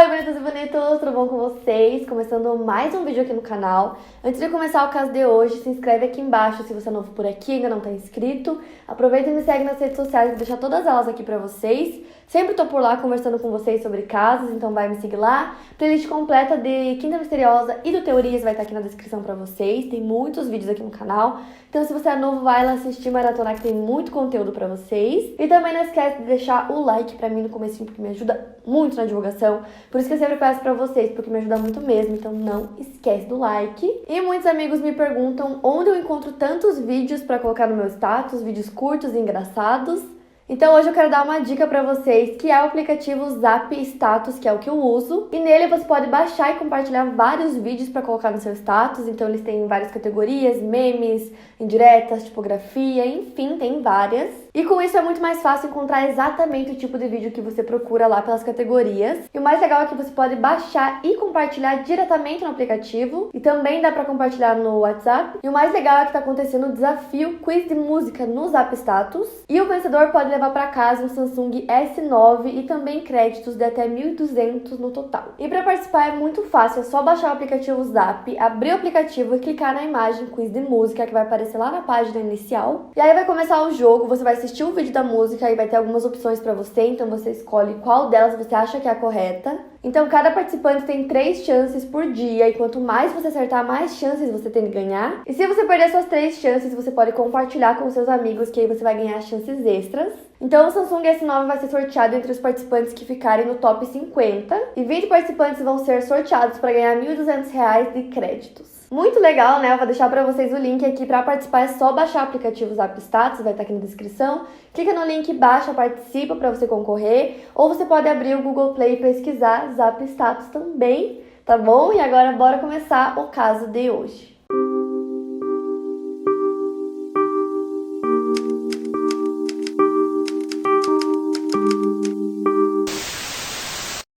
bonitas e bonitos, tudo bom com vocês? Começando mais um vídeo aqui no canal. Antes de começar o caso de hoje, se inscreve aqui embaixo se você é novo por aqui e ainda não está inscrito. Aproveita e me segue nas redes sociais, vou deixar todas elas aqui pra vocês. Sempre tô por lá conversando com vocês sobre casos, então vai me seguir lá. Playlist completa de Quinta Misteriosa e do Teorias vai estar aqui na descrição pra vocês. Tem muitos vídeos aqui no canal. Então se você é novo, vai lá assistir, maratonar, que tem muito conteúdo pra vocês. E também não esquece de deixar o like pra mim no comecinho, porque me ajuda muito na divulgação. Por isso que eu sempre peço pra vocês, porque me ajuda muito mesmo. Então não esquece do like. E muitos amigos me perguntam onde eu encontro tantos vídeos pra colocar no meu status, vídeos curtos e engraçados. Então hoje eu quero dar uma dica pra vocês, que é o aplicativo Zap Status, que é o que eu uso. E nele você pode baixar e compartilhar vários vídeos pra colocar no seu status. Então eles têm várias categorias, memes, indiretas, tipografia, enfim, tem várias. E com isso é muito mais fácil encontrar exatamente o tipo de vídeo que você procura lá pelas categorias. E o mais legal é que você pode baixar e compartilhar diretamente no aplicativo. E também dá pra compartilhar no WhatsApp. E o mais legal é que tá acontecendo o desafio Quiz de Música no Zap Status. E o vencedor pode levar para casa um Samsung S9 e também créditos de até 1.200 no total. E para participar é muito fácil, é só baixar o aplicativo Zap, abrir o aplicativo e clicar na imagem Quiz de Música que vai aparecer lá na página inicial. E aí vai começar o jogo, você vai assistir o vídeo da música e vai ter algumas opções para você, então você escolhe qual delas você acha que é a correta. Então cada participante tem 3 chances por dia e quanto mais você acertar, mais chances você tem de ganhar. E se você perder suas 3 chances, você pode compartilhar com seus amigos, que aí você vai ganhar chances extras. Então o Samsung S9 vai ser sorteado entre os participantes que ficarem no top 50 e 20 participantes vão ser sorteados para ganhar R$ 1.200 de créditos. Muito legal, né? Eu vou deixar para vocês o link aqui. Para participar é só baixar o aplicativo Zap Status, vai estar aqui na descrição. Clica no link, baixa, participa para você concorrer. Ou você pode abrir o Google Play e pesquisar Zap Status também, tá bom? E agora bora começar o caso de hoje.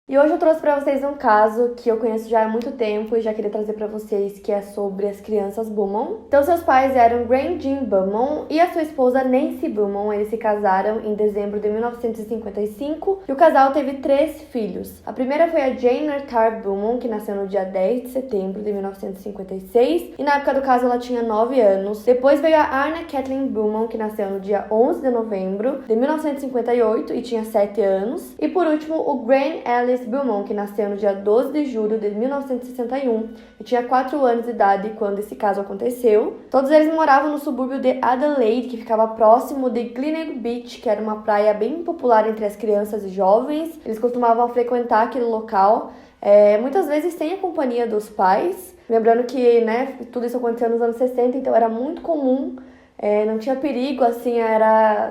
E hoje eu trouxe pra vocês um caso que eu conheço já há muito tempo e já queria trazer pra vocês, que é sobre as crianças Beaumont. Então seus pais eram Grant Jean Beaumont e a sua esposa Nancy Beaumont. Eles se casaram em dezembro de 1955 e o casal teve 3 filhos. A primeira foi a Jane Arthur Beaumont, que nasceu no dia 10 de setembro de 1956 e na época do caso ela tinha 9 anos. Depois veio a Anna Kathleen Beaumont, que nasceu no dia 11 de novembro de 1958 e tinha 7 anos. E por último o Grant Ellis Beaumont, que nasceu no dia 12 de julho de 1961 e tinha 4 anos de idade quando esse caso aconteceu. Todos eles moravam no subúrbio de Adelaide, que ficava próximo de Glenelg Beach, que era uma praia bem popular entre as crianças e jovens. Eles costumavam frequentar aquele local, muitas vezes sem a companhia dos pais. Lembrando que, né, tudo isso aconteceu nos anos 60, então era muito comum. Não tinha perigo, assim,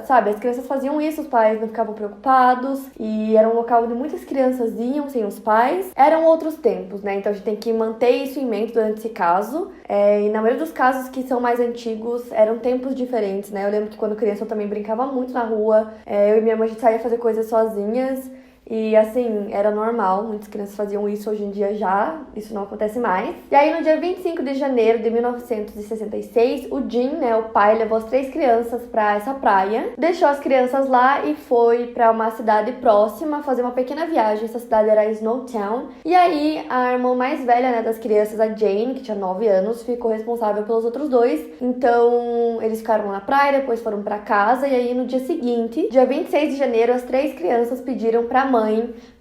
sabe, as crianças faziam isso, os pais não ficavam preocupados e era um local onde muitas crianças iam sem os pais. Eram outros tempos, né, então a gente tem que manter isso em mente durante esse caso. E na maioria dos casos que são mais antigos, eram tempos diferentes, né, eu lembro que quando criança eu também brincava muito na rua, eu e minha mãe a gente saía fazer coisas sozinhas. E assim, era normal, muitas crianças faziam isso, hoje em dia já, isso não acontece mais. E aí no dia 25 de janeiro de 1966, o Jim, né, o pai, levou as 3 crianças pra essa praia, deixou as crianças lá e foi pra uma cidade próxima fazer uma pequena viagem. Essa cidade era Snowtown. E aí a irmã mais velha, né, das crianças, a Jane, que tinha 9 anos, ficou responsável pelos outros 2. Então eles ficaram lá na praia, depois foram pra casa e aí no dia seguinte, dia 26 de janeiro, as 3 crianças pediram pra mãe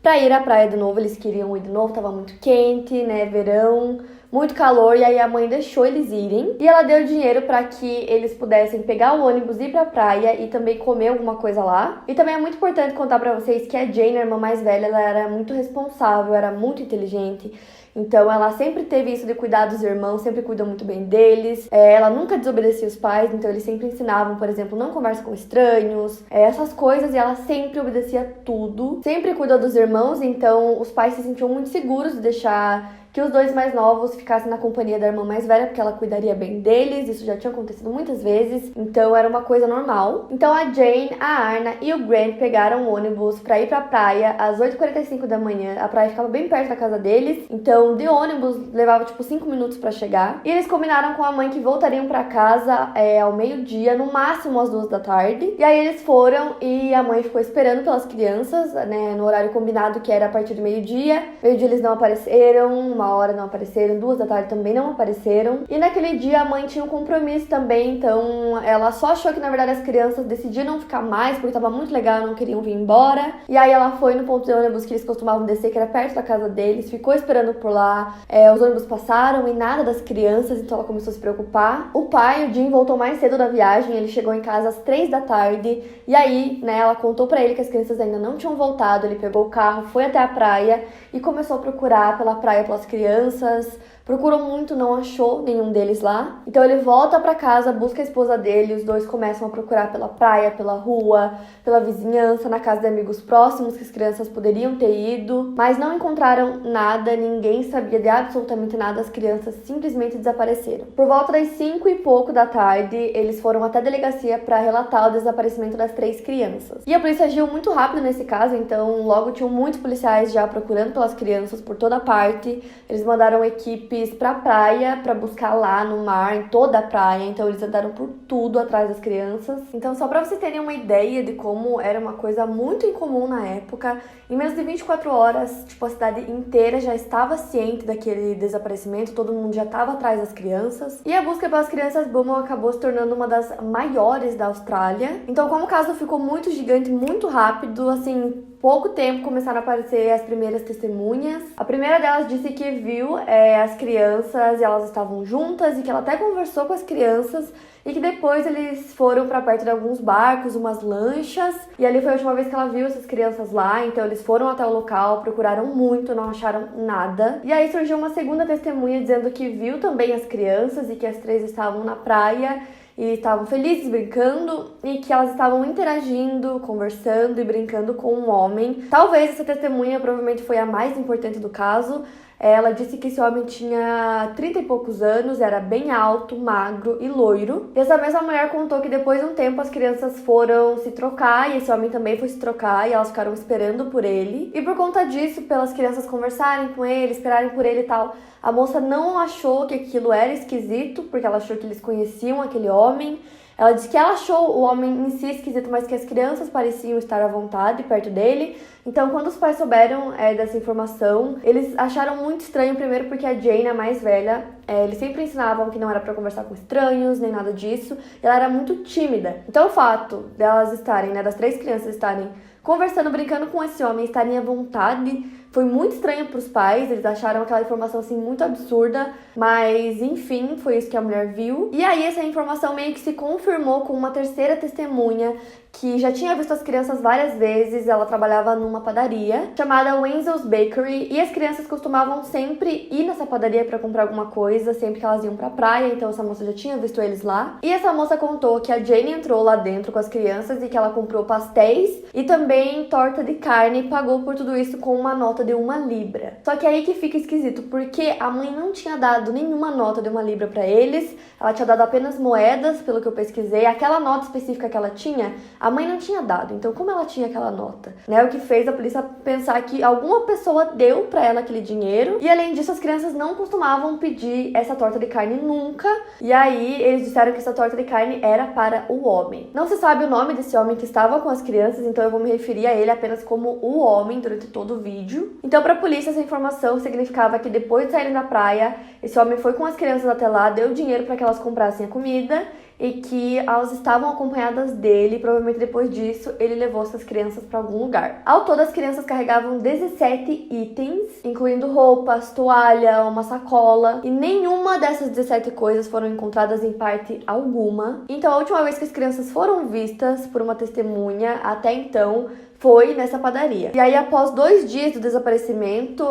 pra ir à praia de novo. Eles queriam ir de novo, tava muito quente, né, verão, muito calor, e aí a mãe deixou eles irem e ela deu dinheiro para que eles pudessem pegar o ônibus, ir pra praia e também comer alguma coisa lá. E também é muito importante contar pra vocês que a Jane, a irmã mais velha, ela era muito responsável, era muito inteligente. Então ela sempre teve isso de cuidar dos irmãos, sempre cuidou muito bem deles. Ela nunca desobedecia os pais, então eles sempre ensinavam, por exemplo, não conversa com estranhos, essas coisas, e ela sempre obedecia tudo. Sempre cuidou dos irmãos, então os pais se sentiam muito seguros de deixar que os dois mais novos ficassem na companhia da irmã mais velha, porque ela cuidaria bem deles, isso já tinha acontecido muitas vezes, então era uma coisa normal. Então a Jane, a Arna e o Grant pegaram o ônibus pra ir pra praia às 8h45 da manhã, a praia ficava bem perto da casa deles, então de ônibus levava tipo 5 minutos pra chegar, e eles combinaram com a mãe que voltariam pra casa ao meio-dia, no máximo às 2 da tarde, e aí eles foram e a mãe ficou esperando pelas crianças, né, no horário combinado que era a partir do meio-dia eles não apareceram, 1h não apareceram, 2 da tarde também não apareceram. E naquele dia a mãe tinha um compromisso também, então ela só achou que na verdade as crianças decidiram não ficar mais porque tava muito legal, não queriam vir embora. E aí ela foi no ponto de ônibus que eles costumavam descer, que era perto da casa deles, ficou esperando por lá. Os ônibus passaram e nada das crianças, então ela começou a se preocupar. O pai, o Jim, voltou mais cedo da viagem, ele chegou em casa às 3 da tarde. E aí, né, ela contou pra ele que as crianças ainda não tinham voltado, ele pegou o carro, foi até a praia e começou a procurar pela praia pelas crianças. Procurou muito, não achou nenhum deles lá. Então ele volta pra casa, busca a esposa dele, os dois começam a procurar pela praia, pela rua, pela vizinhança, na casa de amigos próximos que as crianças poderiam ter ido, mas não encontraram nada, ninguém sabia de absolutamente nada, as crianças simplesmente desapareceram. Por volta das 5 e pouco da tarde, eles foram até a delegacia para relatar o desaparecimento das 3 crianças. E a polícia agiu muito rápido nesse caso, então logo tinham muitos policiais já procurando pelas crianças por toda parte. Eles mandaram equipes pra praia pra buscar lá no mar, em toda a praia, então eles andaram por tudo atrás das crianças. Então só pra vocês terem uma ideia de como era uma coisa muito incomum na época, em menos de 24 horas, tipo, a cidade inteira já estava ciente daquele desaparecimento, todo mundo já estava atrás das crianças. E a busca pelas crianças Beaumont acabou se tornando uma das maiores da Austrália. Então como o caso ficou muito gigante, muito rápido, assim, pouco tempo começaram a aparecer as primeiras testemunhas. A primeira delas disse que viu as crianças e elas estavam juntas e que ela até conversou com as crianças e que depois eles foram para perto de alguns barcos, umas lanchas, e ali foi a última vez que ela viu essas crianças lá, então eles foram até o local, procuraram muito, não acharam nada. E aí surgiu uma segunda testemunha dizendo que viu também as crianças e que as 3 estavam na praia e estavam felizes brincando e que elas estavam interagindo, conversando e brincando com um homem. Talvez essa testemunha provavelmente foi a mais importante do caso. Ela disse que esse homem tinha 30 e poucos anos, era bem alto, magro e loiro. E essa mesma mulher contou que depois de um tempo as crianças foram se trocar e esse homem também foi se trocar e elas ficaram esperando por ele. E por conta disso, pelas crianças conversarem com ele, esperarem por ele e tal, a moça não achou que aquilo era esquisito, porque ela achou que eles conheciam aquele homem. Ela disse que ela achou o homem em si esquisito, mas que as crianças pareciam estar à vontade perto dele. Então, quando os pais souberam dessa informação, eles acharam muito estranho, primeiro porque a Jane, a mais velha, eles sempre ensinavam que não era pra conversar com estranhos, nem nada disso. E ela era muito tímida. Então, o fato delas estarem, das 3 crianças estarem conversando, brincando com esse homem, estarem à vontade, foi muito estranho para os pais, eles acharam aquela informação assim muito absurda, mas enfim, foi isso que a mulher viu. E aí essa informação meio que se confirmou com uma terceira testemunha que já tinha visto as crianças várias vezes. Ela trabalhava numa padaria chamada Wenzel's Bakery e as crianças costumavam sempre ir nessa padaria para comprar alguma coisa, sempre que elas iam pra praia, então essa moça já tinha visto eles lá. E essa moça contou que a Jane entrou lá dentro com as crianças e que ela comprou pastéis e também torta de carne e pagou por tudo isso com uma nota de 1 libra. Só que aí que fica esquisito, porque a mãe não tinha dado nenhuma nota de 1 libra pra eles, ela tinha dado apenas moedas, pelo que eu pesquisei. Aquela nota específica que ela tinha, a mãe não tinha dado. Então, como ela tinha aquela nota? Né? O que fez a polícia pensar que alguma pessoa deu pra ela aquele dinheiro. E além disso, as crianças não costumavam pedir essa torta de carne nunca. E aí, eles disseram que essa torta de carne era para o homem. Não se sabe o nome desse homem que estava com as crianças, então eu vou me referir a ele apenas como o homem durante todo o vídeo. Então, pra polícia, essa informação significava que depois de saírem da praia, esse homem foi com as crianças até lá, deu dinheiro para que elas comprassem a comida e que elas estavam acompanhadas dele. Provavelmente depois disso ele levou essas crianças para algum lugar. Ao todo, as crianças carregavam 17 itens, incluindo roupas, toalha, uma sacola, e nenhuma dessas 17 coisas foram encontradas em parte alguma. Então, a última vez que as crianças foram vistas por uma testemunha até então foi nessa padaria. E aí, após 2 dias do desaparecimento,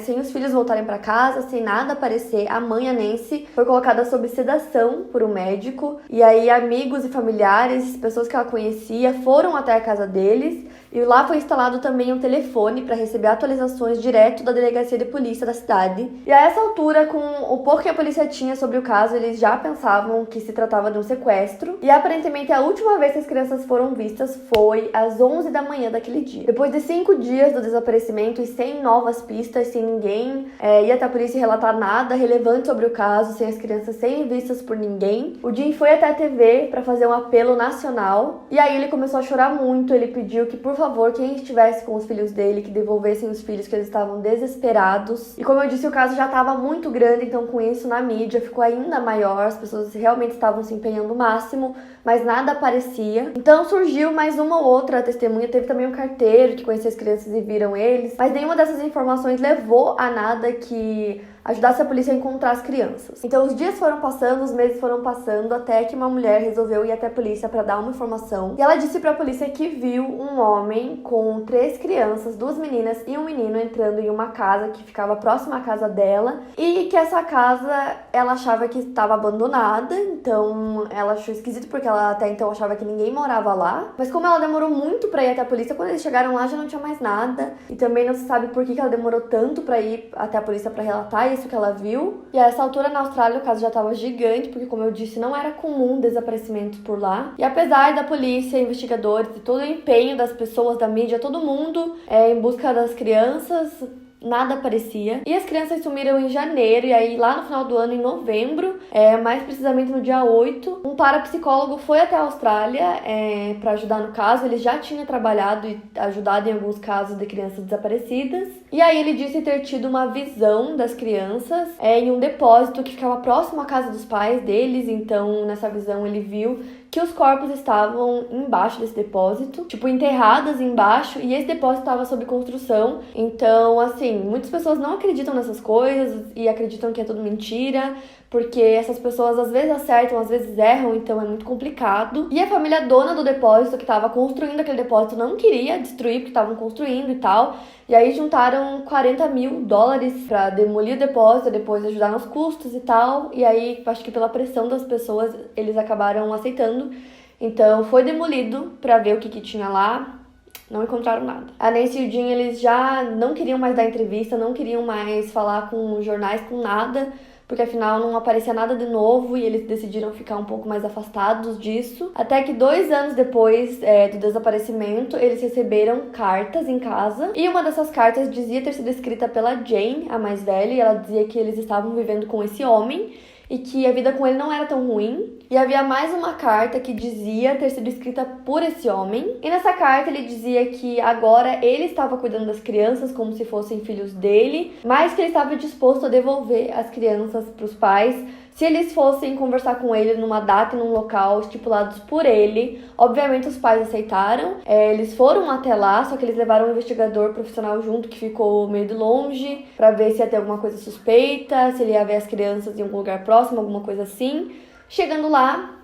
sem os filhos voltarem para casa, sem nada aparecer, a mãe, a Nancy, foi colocada sob sedação por um médico. E aí, amigos e familiares, pessoas que ela conhecia, foram até a casa deles E lá foi instalado também um telefone para receber atualizações direto da delegacia de polícia da cidade. E a essa altura, com o pouco que a polícia tinha sobre o caso, eles já pensavam que se tratava de um sequestro. E aparentemente a última vez que as crianças foram vistas foi às 11 da manhã daquele dia. Depois de 5 dias do desaparecimento e sem novas pistas, sem ninguém ir até a polícia relatar nada relevante sobre o caso, sem as crianças serem vistas por ninguém, o Jim foi até a TV para fazer um apelo nacional. E aí ele começou a chorar muito. Ele pediu que, por favor, quem estivesse com os filhos dele, que devolvessem os filhos, que eles estavam desesperados. E como eu disse, o caso já estava muito grande, então com isso na mídia ficou ainda maior, as pessoas realmente estavam se empenhando o máximo, mas nada aparecia. Então surgiu mais uma ou outra testemunha, teve também um carteiro que conhecia as crianças e viram eles, mas nenhuma dessas informações levou a nada que ajudasse a polícia a encontrar as crianças. Então os dias foram passando, os meses foram passando, até que uma mulher resolveu ir até a polícia para dar uma informação. E ela disse para a polícia que viu um homem com 3 crianças, 2 meninas e um menino entrando em uma casa que ficava próxima à casa dela, e que essa casa ela achava que estava abandonada. Então ela achou esquisito porque ela até então achava que ninguém morava lá. Mas como ela demorou muito para ir até a polícia, quando eles chegaram lá já não tinha mais nada. E também não se sabe por que ela demorou tanto para ir até a polícia para relatar isso que ela viu. E a essa altura na Austrália o caso já estava gigante, porque como eu disse, não era comum desaparecimentos por lá. E apesar da polícia, investigadores e todo o empenho das pessoas, da mídia, todo mundo em busca das crianças, nada aparecia. E as crianças sumiram em janeiro, e aí lá no final do ano, em novembro, mais precisamente no dia 8, um parapsicólogo foi até a Austrália para ajudar no caso. Ele já tinha trabalhado e ajudado em alguns casos de crianças desaparecidas. E aí ele disse ter tido uma visão das crianças em um depósito que ficava próximo à casa dos pais deles. Então nessa visão ele viu que os corpos estavam embaixo desse depósito, tipo, enterradas embaixo, e esse depósito estava sob construção. Então, assim, muitas pessoas não acreditam nessas coisas e acreditam que é tudo mentira, porque essas pessoas às vezes acertam, às vezes erram, então é muito complicado. E a família dona do depósito, que estava construindo aquele depósito, não queria destruir, porque estavam construindo e tal. E aí juntaram $40 mil para demolir o depósito, depois ajudar nos custos e tal. E aí, acho que pela pressão das pessoas, eles acabaram aceitando. Então foi demolido para ver o que tinha lá. Não encontraram nada. A Nancy e o Jim, eles já não queriam mais dar entrevista, não queriam mais falar com jornais, com nada, porque afinal não aparecia nada de novo e eles decidiram ficar um pouco mais afastados disso. Até que 2 anos depois do desaparecimento, eles receberam cartas em casa. E uma dessas cartas dizia ter sido escrita pela Jane, a mais velha, e ela dizia que eles estavam vivendo com esse homem e que a vida com ele não era tão ruim. E havia mais uma carta que dizia ter sido escrita por esse homem. E nessa carta ele dizia que agora ele estava cuidando das crianças como se fossem filhos dele, mas que ele estava disposto a devolver as crianças para os pais se eles fossem conversar com ele numa data e num local estipulados por ele. Obviamente os pais aceitaram. Eles foram até lá, só que eles levaram um investigador profissional junto que ficou meio de longe para ver se ia ter alguma coisa suspeita, se ele ia ver as crianças em algum lugar próximo, alguma coisa assim. Chegando lá,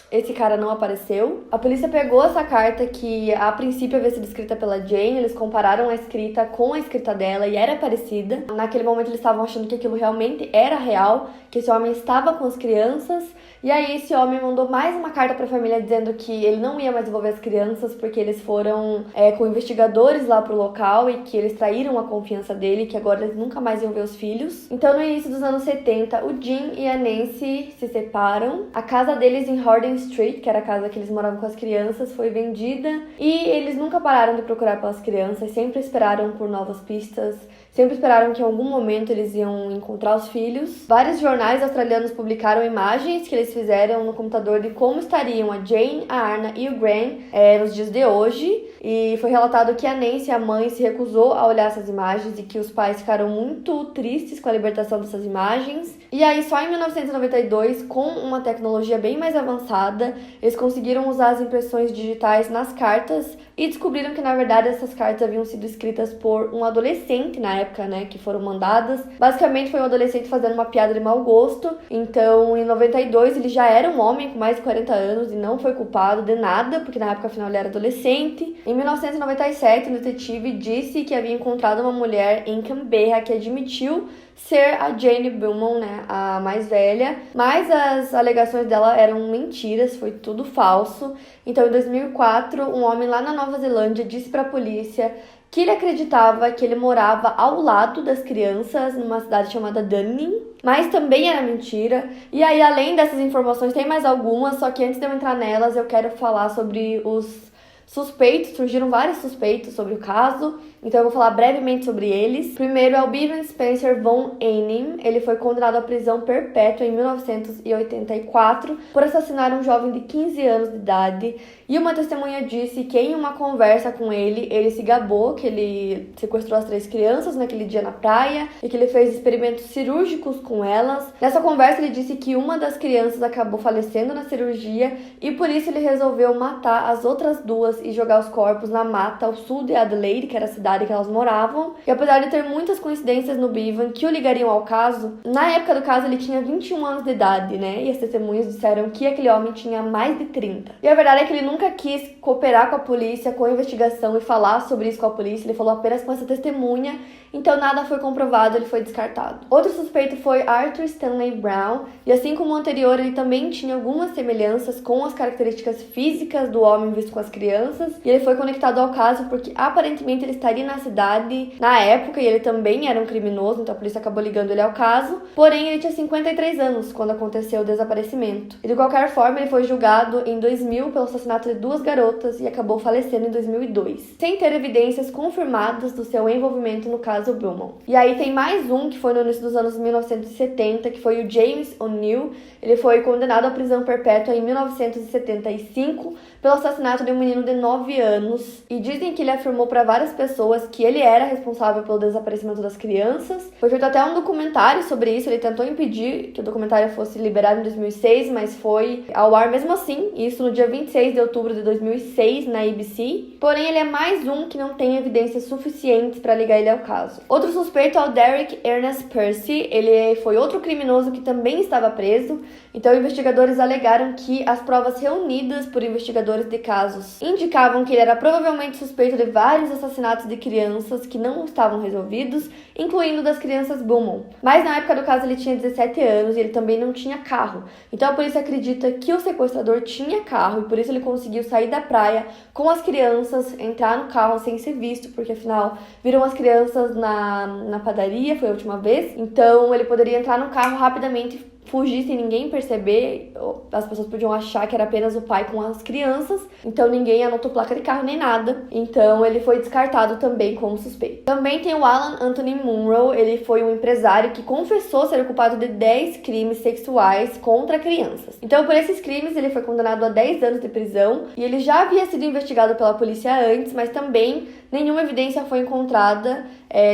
esse cara não apareceu. A polícia pegou essa carta que a princípio havia sido escrita pela Jane, eles compararam a escrita com a escrita dela e era parecida. Naquele momento eles estavam achando que aquilo realmente era real, que esse homem estava com as crianças. E aí esse homem mandou mais uma carta para a família dizendo que ele não ia mais devolver as crianças porque eles foram com investigadores lá pro local e que eles traíram a confiança dele, que agora eles nunca mais iam ver os filhos. Então no início dos anos 70, o Jim e a Nancy se separam. A casa deles em Horden Street, que era a casa que eles moravam com as crianças, foi vendida e eles nunca pararam de procurar pelas crianças, sempre esperaram por novas pistas, sempre esperaram que em algum momento eles iam encontrar os filhos. Vários jornais australianos publicaram imagens que eles fizeram no computador de como estariam a Jane, a Arna e o Graham nos dias de hoje. E foi relatado que a Nancy, a mãe, se recusou a olhar essas imagens e que os pais ficaram muito tristes com a libertação dessas imagens. E aí, só em 1992, com uma tecnologia bem mais avançada, eles conseguiram usar as impressões digitais nas cartas e descobriram que, na verdade, essas cartas haviam sido escritas por um adolescente na época, né, que foram mandadas. Basicamente, foi um adolescente fazendo uma piada de mau gosto. Então, em 92, ele já era um homem com mais de 40 anos e não foi culpado de nada, porque na época, afinal, ele era adolescente. Em 1997, o detetive disse que havia encontrado uma mulher em Canberra que admitiu ser a Jane Beaumont, né, a mais velha, mas as alegações dela eram mentiras, foi tudo falso. Então, em 2004, um homem lá na Nova Zelândia disse para a polícia que ele acreditava que ele morava ao lado das crianças, numa cidade chamada Dunedin, mas também era mentira. E aí, além dessas informações, tem mais algumas, só que antes de eu entrar nelas, eu quero falar sobre os suspeitos. Surgiram vários suspeitos sobre o caso, então eu vou falar brevemente sobre eles. Primeiro é o Bevan Spencer von Einem. Ele foi condenado à prisão perpétua em 1984 por assassinar um jovem de 15 anos de idade. E uma testemunha disse que em uma conversa com ele se gabou que ele sequestrou as 3 crianças naquele dia na praia e que ele fez experimentos cirúrgicos com elas. Nessa conversa ele disse que uma das crianças acabou falecendo na cirurgia e por isso ele resolveu matar as outras 2 e jogar os corpos na mata ao sul de Adelaide, que era a cidade que elas moravam. E apesar de ter muitas coincidências no Bevan que o ligariam ao caso, na época do caso ele tinha 21 anos de idade, né? E as testemunhas disseram que aquele homem tinha mais de 30. E a verdade é que ele nunca quis cooperar com a polícia, com a investigação e falar sobre isso com a polícia. Ele falou apenas com essa testemunha, então nada foi comprovado, ele foi descartado. Outro suspeito foi Arthur Stanley Brown, e assim como o anterior, ele também tinha algumas semelhanças com as características físicas do homem visto com as crianças, e ele foi conectado ao caso porque aparentemente ele estaria na cidade na época e ele também era um criminoso, então a polícia acabou ligando ele ao caso. Porém, ele tinha 53 anos quando aconteceu o desaparecimento. E de qualquer forma, ele foi julgado em 2000 pelo assassinato de 2 garotas e acabou falecendo em 2002, sem ter evidências confirmadas do seu envolvimento no caso Beaumont. E aí tem mais um que foi no início dos anos 1970, que foi o James O'Neill. Ele foi condenado à prisão perpétua em 1975 pelo assassinato de um menino de 9 anos. E dizem que ele afirmou para várias pessoas que ele era responsável pelo desaparecimento das crianças. Foi feito até um documentário sobre isso. Ele tentou impedir que o documentário fosse liberado em 2006, mas foi ao ar mesmo assim. Isso no dia 26 de outubro de 2006 na ABC. Porém, ele é mais um que não tem evidências suficientes para ligar ele ao caso. Outro suspeito é o Derek Ernest Percy. Ele foi outro criminoso que também estava preso. Então, investigadores alegaram que as provas reunidas por investigadores de casos indicavam que ele era provavelmente suspeito de vários assassinatos de crianças que não estavam resolvidos, incluindo das crianças Beaumont. Mas na época do caso ele tinha 17 anos e ele também não tinha carro. Então a polícia acredita que o sequestrador tinha carro e por isso ele conseguiu sair da praia com as crianças, entrar no carro sem ser visto, porque afinal viram as crianças na padaria, foi a última vez. Então ele poderia entrar no carro rapidamente, fugir sem ninguém perceber. As pessoas podiam achar que era apenas o pai com as crianças, então ninguém anotou placa de carro nem nada, então ele foi descartado também como suspeito. Também tem o Alan Anthony Munro. Ele foi um empresário que confessou ser culpado de 10 crimes sexuais contra crianças. Então por esses crimes ele foi condenado a 10 anos de prisão e ele já havia sido investigado pela polícia antes, mas também nenhuma evidência foi encontrada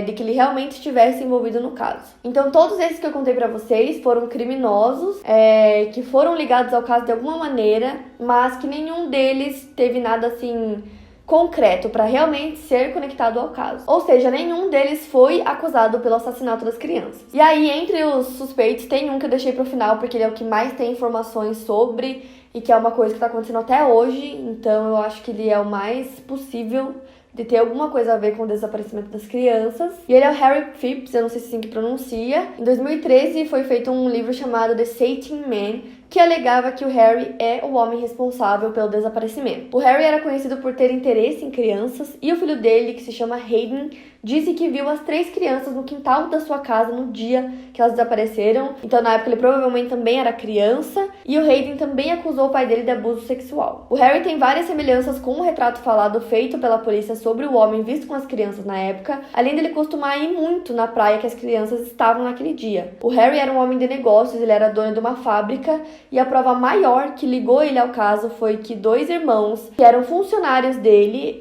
de que ele realmente estivesse envolvido no caso. Então todos esses que eu contei pra vocês foram criminosos que foram ligados ao caso de alguma maneira, mas que nenhum deles teve nada assim concreto para realmente ser conectado ao caso. Ou seja, nenhum deles foi acusado pelo assassinato das crianças. E aí, entre os suspeitos, tem um que eu deixei pro final porque ele é o que mais tem informações sobre e que é uma coisa que tá acontecendo até hoje, então eu acho que ele é o mais possível de ter alguma coisa a ver com o desaparecimento das crianças. E ele é o Harry Phipps, eu não sei se é assim que pronuncia. Em 2013 foi feito um livro chamado The Satin Man, que alegava que o Harry é o homem responsável pelo desaparecimento. O Harry era conhecido por ter interesse em crianças e o filho dele, que se chama Hayden, disse que viu as 3 crianças no quintal da sua casa no dia que elas desapareceram. Então, na época, ele provavelmente também era criança. E o Hayden também acusou o pai dele de abuso sexual. O Harry tem várias semelhanças com o retrato falado feito pela polícia sobre o homem visto com as crianças na época, além dele costumar ir muito na praia que as crianças estavam naquele dia. O Harry era um homem de negócios, ele era dono de uma fábrica, e a prova maior que ligou ele ao caso foi que 2 irmãos, que eram funcionários dele,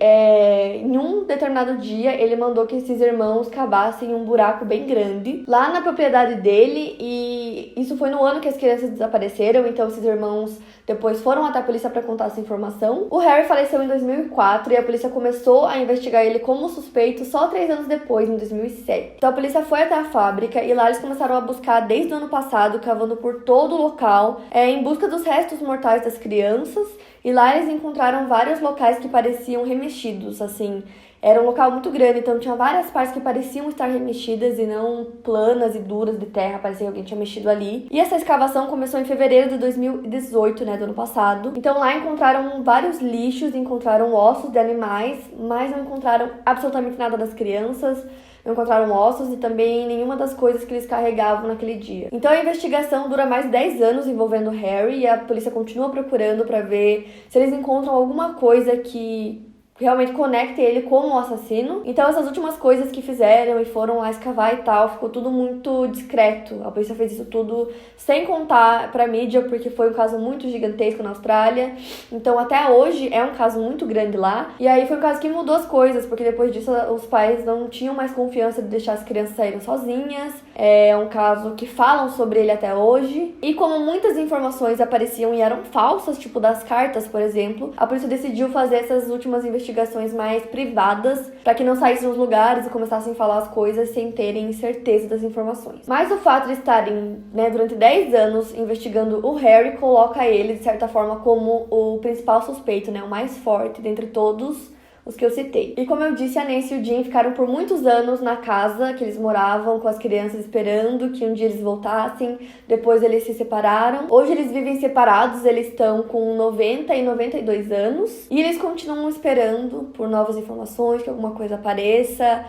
em um determinado dia, ele mandou que esses irmãos cavassem um buraco bem grande lá na propriedade dele, e isso foi no ano que as crianças desapareceram. Então esses irmãos depois foram até a polícia para contar essa informação. O Harry faleceu em 2004 e a polícia começou a investigar ele como suspeito só 3 anos depois, em 2007. Então a polícia foi até a fábrica e lá eles começaram a buscar desde o ano passado, cavando por todo o local, em busca dos restos mortais das crianças. E lá eles encontraram vários locais que pareciam remexidos, assim. Era um local muito grande, então tinha várias partes que pareciam estar remexidas e não planas e duras de terra, parecia que alguém tinha mexido ali. E essa escavação começou em fevereiro de 2018, do ano passado. Então lá encontraram vários lixos, encontraram ossos de animais, mas não encontraram absolutamente nada das crianças. Não encontraram ossos e também nenhuma das coisas que eles carregavam naquele dia. Então a investigação dura mais 10 anos envolvendo Harry e a polícia continua procurando para ver se eles encontram alguma coisa que realmente conecte ele como um assassino. Então essas últimas coisas que fizeram e foram lá escavar e tal, ficou tudo muito discreto. A polícia fez isso tudo sem contar pra mídia, porque foi um caso muito gigantesco na Austrália. Então até hoje é um caso muito grande lá. E aí foi um caso que mudou as coisas, porque depois disso os pais não tinham mais confiança de deixar as crianças saírem sozinhas. É um caso que falam sobre ele até hoje. E como muitas informações apareciam e eram falsas, tipo das cartas, por exemplo, a polícia decidiu fazer essas últimas investigações mais privadas, para que não saíssem nos lugares e começassem a falar as coisas sem terem certeza das informações. Mas o fato de estarem, durante 10 anos investigando o Harry coloca ele, de certa forma, como o principal suspeito, o mais forte dentre todos os que eu citei. E como eu disse, a Nancy e o Jim ficaram por muitos anos na casa que eles moravam, com as crianças esperando que um dia eles voltassem. Depois eles se separaram. Hoje eles vivem separados, eles estão com 90 e 92 anos. E eles continuam esperando por novas informações, que alguma coisa apareça.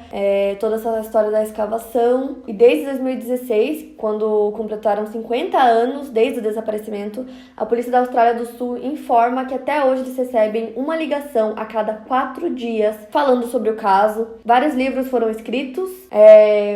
Toda essa história da escavação. E desde 2016, quando completaram 50 anos desde o desaparecimento, a polícia da Austrália do Sul informa que até hoje eles recebem uma ligação a cada 4 dias falando sobre o caso. Vários livros foram escritos.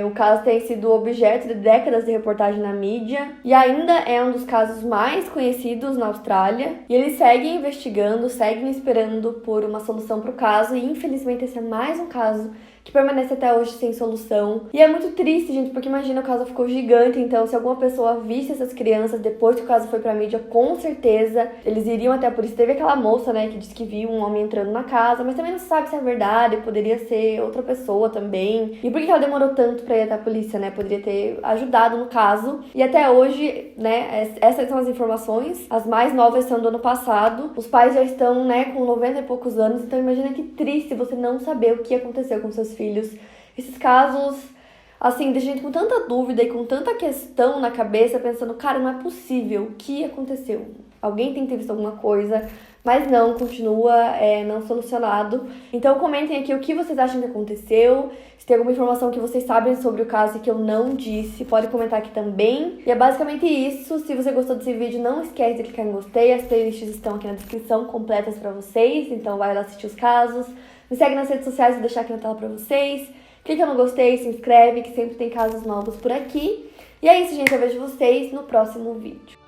O caso tem sido objeto de décadas de reportagem na mídia e ainda é um dos casos mais conhecidos na Austrália. E eles seguem investigando, seguem esperando por uma solução para o caso e infelizmente esse é mais um caso que permanece até hoje sem solução. E é muito triste, gente, porque imagina, o caso ficou gigante, então se alguma pessoa visse essas crianças depois que o caso foi pra mídia, com certeza eles iriam até a polícia. Teve aquela moça, que disse que viu um homem entrando na casa, mas também não se sabe se é verdade, poderia ser outra pessoa também. E por que ela demorou tanto pra ir até a polícia, Poderia ter ajudado no caso. E até hoje, essas são as informações. As mais novas são do ano passado. Os pais já estão, com 90 e poucos anos, então imagina que triste você não saber o que aconteceu com seus filhos. Esses casos, assim, deixa a gente com tanta dúvida e com tanta questão na cabeça, pensando, cara, não é possível, o que aconteceu? Alguém tem que ter visto alguma coisa, mas não, continua não solucionado. Então comentem aqui o que vocês acham que aconteceu, se tem alguma informação que vocês sabem sobre o caso e que eu não disse, pode comentar aqui também. E é basicamente isso. Se você gostou desse vídeo, não esquece de clicar em gostei, as playlists estão aqui na descrição completas pra vocês, então vai lá assistir os casos. Me segue nas redes sociais, vou deixar aqui na tela pra vocês. Clica no gostei, se inscreve, que sempre tem casos novos por aqui. E é isso, gente. Eu vejo vocês no próximo vídeo.